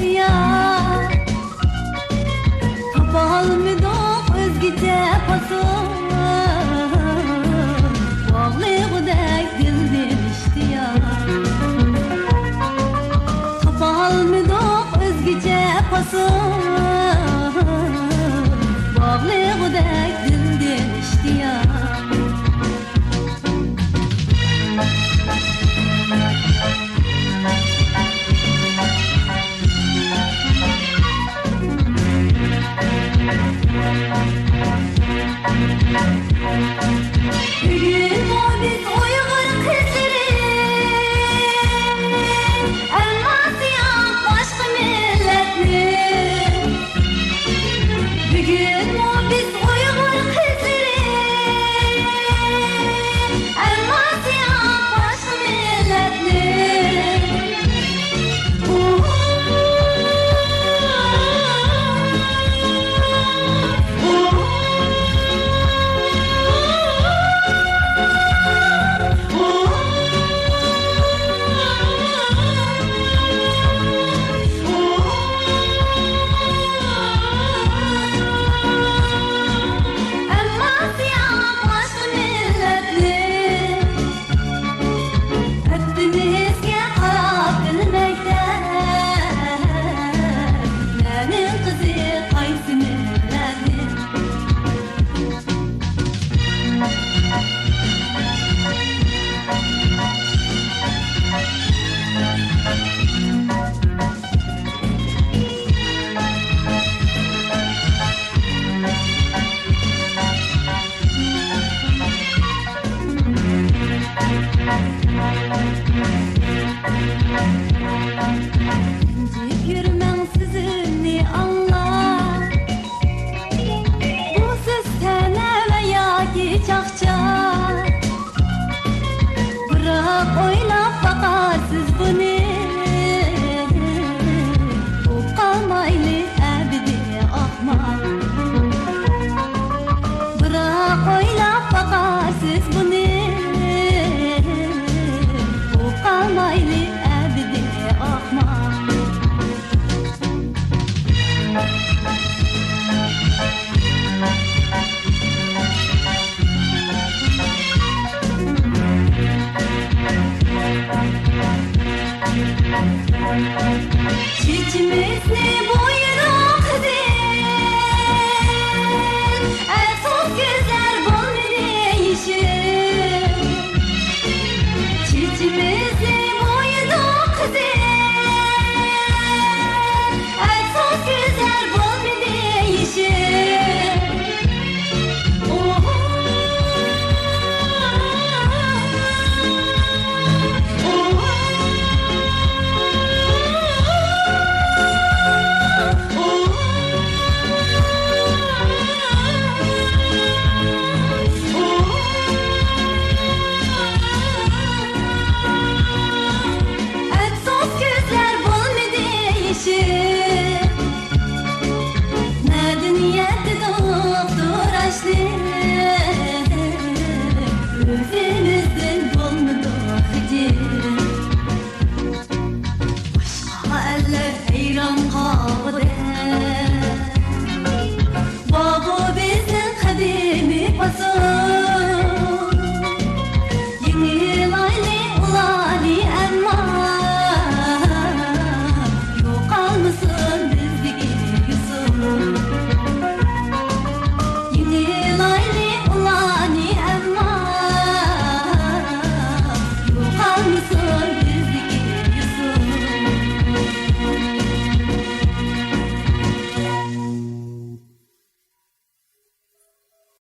ihtiyar. Tapalmıdık özgece pasın, bağlığıdek dilden iştiyar. Tapalmıdık özgece pasın, bağlığıdek dilden iştiyar. Bugün o biz Uygur kızları, emma siyah başka milletli. Bugün o biz Uygur kızları, emma siyah başka milletli. İncik yürümem sizinni anlar, bu siz teneme yaki çakçar. Bırak oylap bakarsız bunu, bu kalmaylı ebedi ahmak. Bırak oylap bakarsız bunu, bu kalmaylı ebedi ahmak. Çiçimi